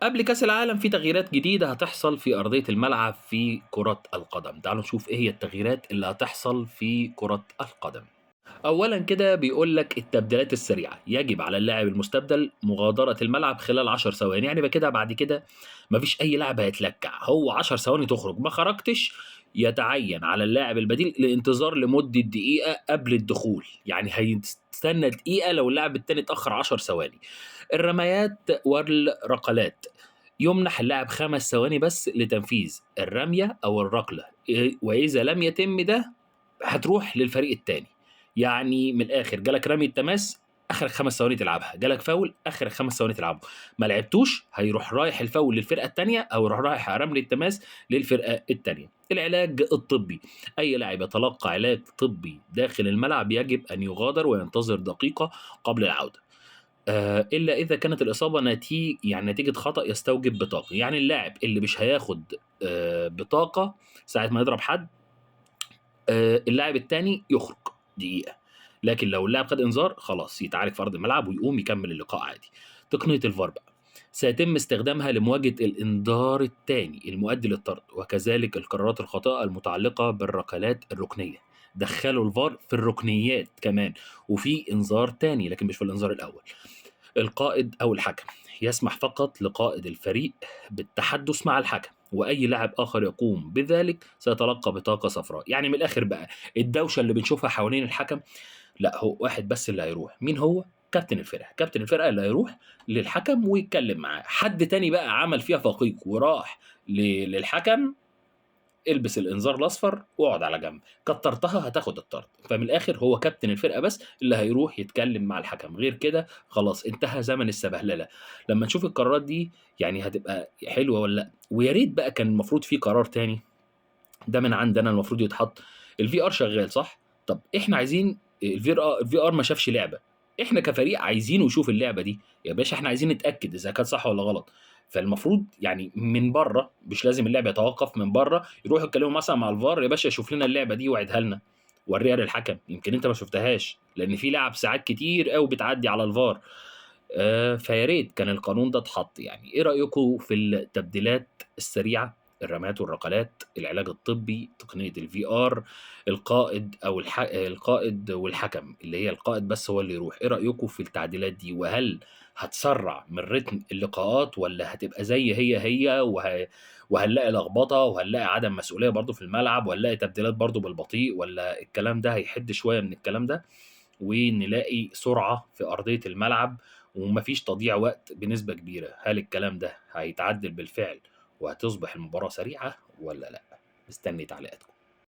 قبل كأس العالم في تغييرات جديدة هتحصل في أرضية الملعب في كرة القدم، تعالوا نشوف إيه هي التغييرات اللي هتحصل في كرة القدم. أولًا كده بيقول لك التبديلات السريعة، يجب على اللاعب المستبدل مغادرة الملعب خلال 10 ثواني، يعني يبقى كده بعد كده ما فيش أي لاعب هيتلكع، هو 10 ثواني تخرج، ما خرجتش يتعين على اللاعب البديل الانتظار لمدة دقيقة قبل الدخول، يعني هيستنى دقيقة لو اللاعب التاني اتأخر 10 ثواني. الرميات والركلات، يُمنح اللاعب 5 ثواني بس لتنفيذ الرمية أو الركلة، وإذا لم يتم ده هتروح للفريق التاني. يعني من الآخر جالك رمية تماس آخرك 5 ثواني تلعبها، جالك فاول آخرك 5 ثواني تلعبه، ما لعبتوش هيروح رايح الفاول للفرقة التانية أو يروح رايح رمي التماس للفرقة التانية. العلاج الطبي، أي لاعب يتلقى علاج طبي داخل الملعب يجب أن يغادر وينتظر دقيقة قبل العودة. إلا إذا كانت الإصابة يعني نتيجة خطأ يستوجب بطاقة، يعني اللاعب اللي مش هياخد بطاقة ساعة ما يضرب حد، اللاعب التاني يخرج دقيقة، لكن لو اللاعب خد إنذار خلاص يتعارك في أرض الملعب ويقوم يكمل اللقاء عادي. تقنية الVAR بقى، سيتم استخدامها لمواجهة الإنذار التاني المؤدي للطرد، وكذلك القرارات الخاطئة المتعلقة بالركلات الركنية. دخّلوا الVAR في الركنيات كمان، وفي إنذار تاني لكن مش في الإنذار الأول. القائد أو الحكم، يسمح فقط لقائد الفريق بالتحدث مع الحكم، وأي لاعب آخر يقوم بذلك سيتلقى بطاقة صفراء. يعني من الآخر بقى الدوشة اللي بنشوفها حوالين الحكم لأ، هو واحد بس اللي هيروح، مين هو؟ كابتن الفرقة، كابتن الفرقة اللي هيروح للحكم ويتكلم معاه. حد تاني بقى عمل فيها فقيق وراح للحكم، البس الإنذار الأصفر واقعد على جنب، كترتها هتاخد الطرد. فمن الآخر هو كابتن الفرقة بس اللي هيروح يتكلم مع الحكم، غير كده خلاص انتهى زمن السبهللة. لمّا نشوف القرارات دي يعني هتبقى حلوة والّا لأ؟ ويا ريت بقى كان المفروض في قرار تاني، ده من عندي أنا المفروض يتحط. الVR شغال صح؟ طب إحنا عايزين الVR ما شافش لعبة، إحنا كفريق عايزينه يشوف اللعبة دي، يا باشا إحنا عايزين نتأكد إذا كانت صح والّا غلط. فالمفروض يعني من برّه، مش لازم اللعب يتوقف، من برّه يروحوا يتكلموا مثلًا مع الVAR، يا باشا شوف لنا اللعبة دي وعِدها لنا، ورّيها للحكم، يمكن أنت ما شُفتهاش، لإن في لعب ساعات كتير أوي بتعدّي على الVAR. فيا ريت كان القانون ده اتحط يعني. إيه رأيكم في التبديلات السريعة، الرميات والركلات، العلاج الطبي، تقنية الVR، القائد والحكم، اللي هي القائد بس هو اللي يروح، إيه رأيكم في التعديلات دي؟ وهل هتسرّع من رتم اللقاءات والّا هتبقى زي هي وهنلاقي لخبطة وهنلاقي عدم مسؤولية برضه في الملعب وهنلاقي تبديلات برضه بالبطيء، والّا الكلام ده هيحِد شوية من الكلام ده؟ ونلاقي سرعة في أرضية الملعب وما فيش تضييع وقت بنسبة كبيرة. هل الكلام ده هيتعدّل بالفعل وهتصبح المباراة سريعة والّا لأ؟ مستني تعليقاتكم.